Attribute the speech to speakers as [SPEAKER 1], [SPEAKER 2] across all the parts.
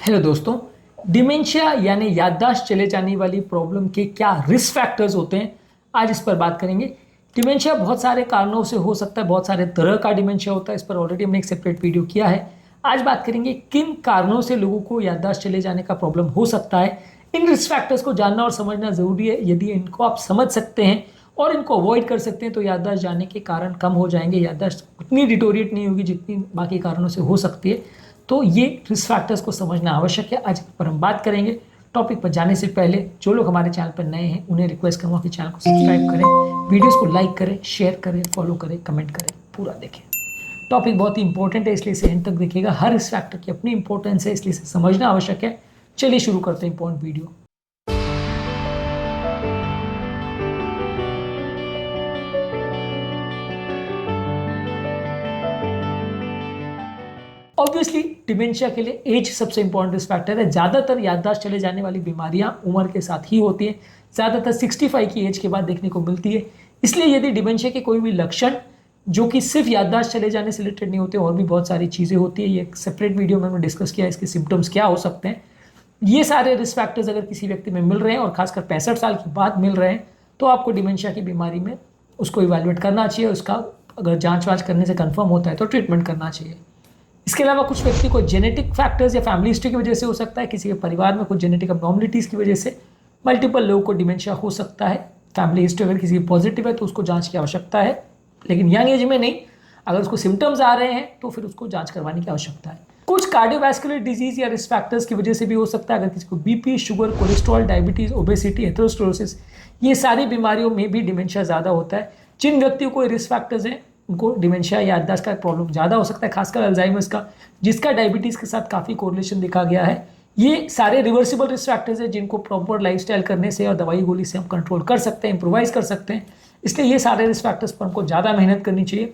[SPEAKER 1] Hello दोस्तों। Dementia यानी याददाश्त चले जाने वाली प्रॉब्लम के क्या रिस्क फैक्टर्स होते हैं, आज इस पर बात करेंगे। डिमेंशिया बहुत सारे कारणों से हो सकता है, बहुत सारे तरह का डिमेंशिया होता है। इस पर ऑलरेडी हमने एक सेपरेट वीडियो किया है। आज बात करेंगे किन कारणों से लोगों को याददाश्त चले जाने का प्रॉब्लम हो सकता है। इन रिस्क फैक्टर्स को जानना और समझना जरूरी है। यदि इनको आप समझ सकते हैं और इनको अवॉइड कर सकते हैं तो याददाश्त जाने के कारण कम हो जाएंगे। याददाश्त उतनी डिटोरिएट नहीं होगी जितनी बाकी कारणों से हो सकती है। तो ये रिस्क फैक्टर्स को समझना आवश्यक है। आज इस पर हम बात करेंगे। टॉपिक पर जाने से पहले जो लोग हमारे चैनल पर नए हैं उन्हें रिक्वेस्ट करूँगा कि चैनल को सब्सक्राइब करें, वीडियोस को लाइक करें, शेयर करें, फॉलो करें, कमेंट करें, पूरा देखें। टॉपिक बहुत ही इंपॉर्टेंट है, इसलिए इसे एंड तक देखिएगा। हर रिस्क फैक्टर की अपनी इंपॉर्टेंस है, इसलिए इसे समझना आवश्यक है। चलिए शुरू करते हैं इंपॉर्टेंट वीडियो। ऑब्वियसली डिमेंशिया के लिए एज सबसे इंपॉर्टेंट रिस्क फैक्टर है। ज़्यादातर याददाश्त चले जाने वाली बीमारियां उम्र के साथ ही होती हैं, ज़्यादातर 65 की एज के बाद देखने को मिलती है। इसलिए यदि डिमेंशिया के कोई भी लक्षण जो कि सिर्फ याददाश्त चले जाने से रिलेटेड नहीं होते, और भी बहुत सारी चीज़ें होती है, ये एक सेपरेट वीडियो में हमने डिस्कस किया है इसके सिम्टम्स क्या हो सकते हैं। ये सारे रिस्क फैक्टर्स अगर किसी व्यक्ति में मिल रहे हैं और खासकर 65 साल के बाद मिल रहे हैं तो आपको डिमेंशिया की बीमारी में उसको इवैल्यूएट करना चाहिए। उसका अगर जाँच वाँच करने से कन्फर्म होता है तो ट्रीटमेंट करना चाहिए। इसके अलावा कुछ व्यक्ति को जेनेटिक फैक्टर्स या फैमिली हिस्ट्री की वजह से हो सकता है, किसी के परिवार में कुछ जेनेटिक अबनॉर्मलिटीज़ की वजह से मल्टीपल लोगों को डिमेंशिया हो सकता है। फैमिली हिस्ट्री अगर किसी की पॉजिटिव है तो उसको जांच की आवश्यकता है, लेकिन यंग एज में नहीं। अगर उसको सिम्टम्स आ रहे हैं तो फिर उसको जांच करवाने की आवश्यकता है। कुछ कार्डियोवैस्कुलर डिजीज या रिस्क फैक्टर्स की वजह से भी हो सकता है। अगर किसी को BP, sugar, cholesterol, diabetes, obesity, atherosclerosis, ये सारी बीमारियों में भी डिमेंशिया ज़्यादा होता है। जिन व्यक्तियों को रिस्क फैक्टर्स हैं उनको डिमेंशिया या याददाश्त का प्रॉब्लम ज़्यादा हो सकता है, खासकर अल्जाइमर्स का, जिसका डायबिटीज़ के साथ काफ़ी कोरिलेशन देखा गया है। ये सारे रिवर्सिबल रिस्क फैक्टर्स हैं जिनको प्रॉपर लाइफस्टाइल करने से और दवाई गोली से हम कंट्रोल कर सकते हैं, इम्प्रोवाइज कर सकते हैं। इसलिए ये सारे रिस्क फैक्टर्स पर हमको ज़्यादा मेहनत करनी चाहिए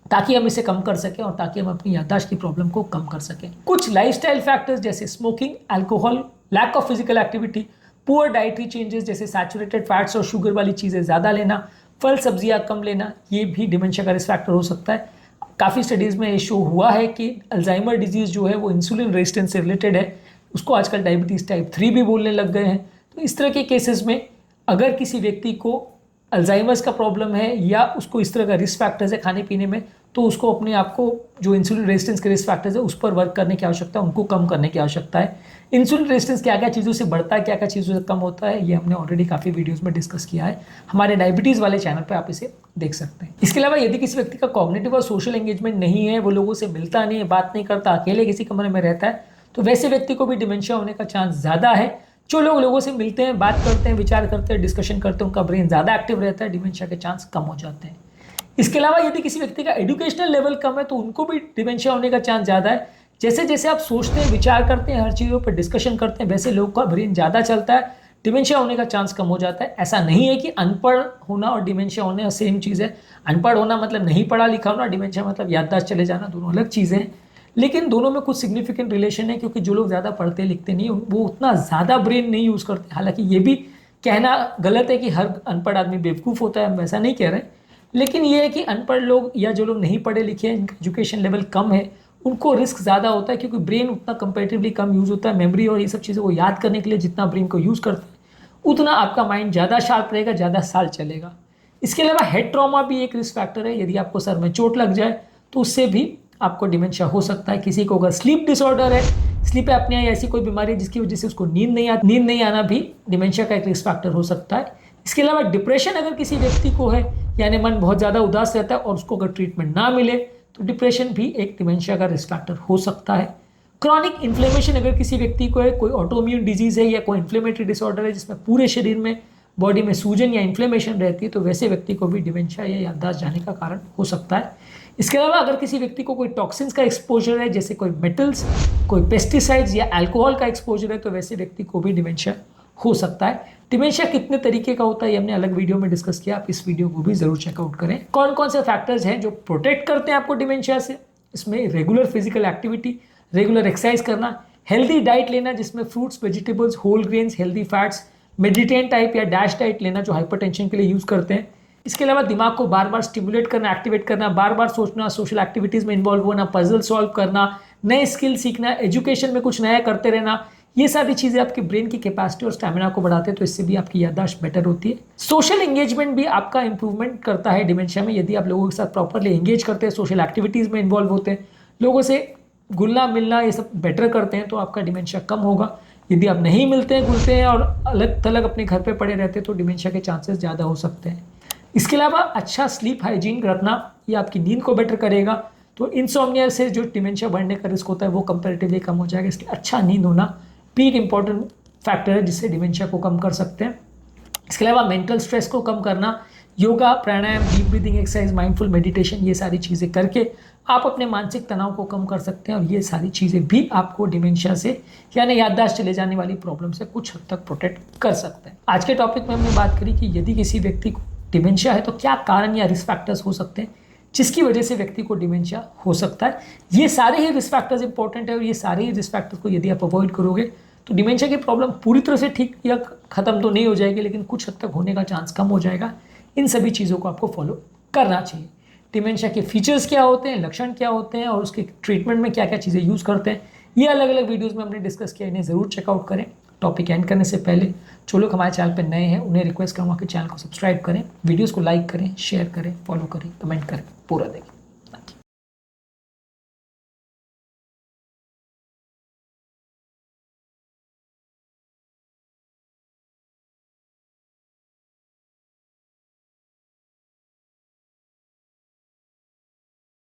[SPEAKER 1] ताकि हम इसे कम कर सकें और ताकि हम अपनी याददाश्त की प्रॉब्लम को कम कर सकें। कुछ लाइफस्टाइल फैक्टर्स जैसे smoking, alcohol, lack of physical activity, poor dietary changes जैसे सैचुरेटेड फैट्स और शुगर वाली चीज़ें ज़्यादा लेना, फल सब्जियां कम लेना, ये भी डिमेंशिया का रिस्क फैक्टर हो सकता है। काफ़ी स्टडीज़ में ये शो हुआ है कि अल्जाइमर डिजीज़ जो है वो इंसुलिन रेजिस्टेंस से रिलेटेड है। उसको आजकल डायबिटीज़ टाइप 3 भी बोलने लग गए हैं। तो इस तरह के केसेस में अगर किसी व्यक्ति को अल्जाइमर्स का प्रॉब्लम है या उसको इस तरह का रिस्क फैक्टर्स है खाने पीने में, तो उसको अपने आप को जो इंसुलिन रेजिस्टेंस के रिस्क फैक्टर्स है उस पर वर्क करने की आवश्यकता है, उनको कम करने की आवश्यकता है। इंसुलिन रेजिस्टेंस क्या क्या चीज़ों से बढ़ता है, क्या क्या चीज़ों से कम होता है, ये हमने ऑलरेडी काफ़ी वीडियोस में डिस्कस किया है। हमारे डायबिटीज़ वाले चैनल पे आप इसे देख सकते हैं। इसके अलावा यदि किसी व्यक्ति का कॉग्निटिव और सोशल एंगेजमेंट नहीं है, वो लोगों से मिलता नहीं है, बात नहीं करता, अकेले किसी कमरे में रहता है, तो वैसे व्यक्ति को भी डिमेंशिया होने का चांस ज़्यादा है। जो लोग लोगों से मिलते हैं, बात करते हैं, विचार करते हैं, डिस्कशन करते हैं, उनका ब्रेन ज़्यादा एक्टिव रहता है, डिमेंशिया के चांस कम हो जाते हैं। इसके अलावा यदि किसी व्यक्ति का एजुकेशनल लेवल कम है तो उनको भी डिमेंशिया होने का चांस ज़्यादा है। जैसे जैसे आप सोचते हैं, विचार करते हैं, हर चीज़ों पर डिस्कशन करते हैं, वैसे लोगों का ब्रेन ज़्यादा चलता है, डिमेंशिया होने का चांस कम हो जाता है। ऐसा नहीं है कि अनपढ़ होना और डिमेंशिया होना सेम चीज़ है। अनपढ़ होना मतलब नहीं पढ़ा लिखा होना, डिमेंशिया मतलब याददाश्त चले जाना, दोनों अलग चीज़ें हैं। लेकिन दोनों में कुछ सिग्निफिकेंट रिलेशन है, क्योंकि जो लोग ज़्यादा पढ़ते लिखते नहीं वो उतना ज़्यादा ब्रेन नहीं यूज़ करते। हालांकि ये भी कहना गलत है कि हर अनपढ़ आदमी बेवकूफ़ होता है, हम वैसा नहीं कह रहे, लेकिन ये है कि अनपढ़ लोग या जो लोग नहीं पढ़े लिखे हैं, इनका एजुकेशन लेवल कम है, उनको रिस्क ज़्यादा होता है, क्योंकि ब्रेन उतना कंपेरेटिवली कम यूज़ होता है। मेमोरी और ये सब चीज़ों को याद करने के लिए जितना ब्रेन को यूज़ करता है उतना आपका माइंड ज़्यादा शार्प रहेगा, ज़्यादा साल चलेगा। इसके अलावा हेड ट्रॉमा भी एक रिस्क फैक्टर है। यदि आपको सर में चोट लग जाए तो उससे भी आपको डिमेंशिया हो सकता है। किसी को अगर स्लीप डिसऑर्डर है, स्लीप एपनिया या ऐसी कोई बीमारी है जिसकी वजह से उसको नींद नहीं आना भी डिमेंशिया का एक रिस्क फैक्टर हो सकता है। इसके अलावा डिप्रेशन अगर किसी व्यक्ति को है, यानी मन बहुत ज़्यादा उदास रहता है और उसको अगर ट्रीटमेंट ना मिले तो डिप्रेशन भी एक डिमेंशिया का रिस्क फैक्टर हो सकता है। क्रॉनिक इन्फ्लेमेशन अगर किसी व्यक्ति को है, कोई ऑटोइम्यून डिजीज़ है या कोई इन्फ्लेमेटरी डिसऑर्डर है जिसमें पूरे शरीर में, बॉडी में सूजन या इन्फ्लेमेशन रहती है, तो वैसे व्यक्ति को भी डिमेंशिया या याददाश्त जाने का कारण हो सकता है। इसके अलावा अगर किसी व्यक्ति को कोई टॉक्सिन्स का एक्सपोजर है, जैसे कोई मेटल्स, कोई पेस्टिसाइड्स या अल्कोहल का एक्सपोजर है, तो वैसे व्यक्ति को भी डिमेंशिया हो सकता है। डिमेंशिया कितने तरीके का होता है ये हमने अलग वीडियो में डिस्कस किया, आप इस वीडियो को भी जरूर चेकआउट करें। कौन कौन से फैक्टर्स हैं जो प्रोटेक्ट करते हैं आपको डिमेंशिया से? इसमें regular physical activity, regular exercise करना, हेल्दी डाइट लेना जिसमें fruits, vegetables, whole grains, healthy fats, Mediterranean type या डैश डाइट लेना जो हाइपरटेंशन के लिए यूज़ करते हैं, इसके अलावा दिमाग को बार बार स्टिमुलेट करना, एक्टिवेट करना, बार बार सोचना, सोशल एक्टिविटीज़ में इन्वॉल्व होना, पजल सॉल्व करना, नए स्किल सीखना, एजुकेशन में कुछ नया करते रहना, ये सारी चीज़ें आपके ब्रेन की कैपेसिटी और स्टैमिना को बढ़ाते हैं, तो इससे भी आपकी याददाश्त बेटर होती है। सोशल एंगेजमेंट भी आपका इंप्रूवमेंट करता है डिमेंशिया में। यदि आप लोगों के साथ प्रॉपरली एंगेज करते हैं, सोशल एक्टिविटीज़ में इन्वॉल्व होते हैं, लोगों से घुलना मिलना ये सब बेटर करते हैं, तो आपका डिमेंशिया कम होगा। यदि आप नहीं मिलते हैं, घुलते हैं और अलग थलग अपने घर पे पड़े रहते हैं, तो डिमेंशिया के चांसेस ज़्यादा हो सकते हैं। इसके अलावा अच्छा स्लीप हाइजीन रखना, ये आपकी नींद को बेटर करेगा, तो इंसोम्निया से जो डिमेंशिया बढ़ने का रिस्क होता है वो कंपैरेटिवली कम हो जाएगा। इसलिए अच्छा नींद होना भी एक इंपॉर्टेंट फैक्टर है जिससे डिमेंशिया को कम कर सकते हैं। इसके अलावा मेंटल स्ट्रेस को कम करना, yoga, pranayama, deep breathing exercise, mindful meditation, ये सारी चीज़ें करके आप अपने मानसिक तनाव को कम कर सकते हैं, और ये सारी चीज़ें भी आपको डिमेंशिया से यानी याददाश्त चले जाने वाली प्रॉब्लम से कुछ हद तक प्रोटेक्ट कर सकते हैं। आज के टॉपिक में हमने बात करी कि यदि किसी व्यक्ति को डिमेंशिया है तो क्या कारण या रिस्क फैक्टर्स हो सकते हैं जिसकी वजह से व्यक्ति को डिमेंशिया हो सकता है। ये सारे ही रिस्क फैक्टर्स इंपॉर्टेंट है, और ये सारे ही रिस्क फैक्टर्स को यदि आप अवॉइड करोगे तो डिमेंशिया की प्रॉब्लम पूरी तरह से ठीक या ख़त्म तो नहीं हो जाएगी, लेकिन कुछ हद तक होने का चांस कम हो जाएगा। इन सभी चीज़ों को आपको फॉलो करना चाहिए। डिमेंशिया के फीचर्स क्या होते हैं, लक्षण क्या होते हैं, और उसके ट्रीटमेंट में क्या क्या चीज़ें यूज़ करते हैं, ये अलग अलग वीडियोज़ में हमने डिस्कस किया, इन्हें ज़रूर चेकआउट करें। टॉपिक एंड करने से पहले जो लोग हमारे चैनल पर नए हैं उन्हें रिक्वेस्ट करूँगा कि चैनल को सब्सक्राइब करें, वीडियोज़ को लाइक करें, शेयर करें, फॉलो करें, कमेंट करें, पूरा देखें।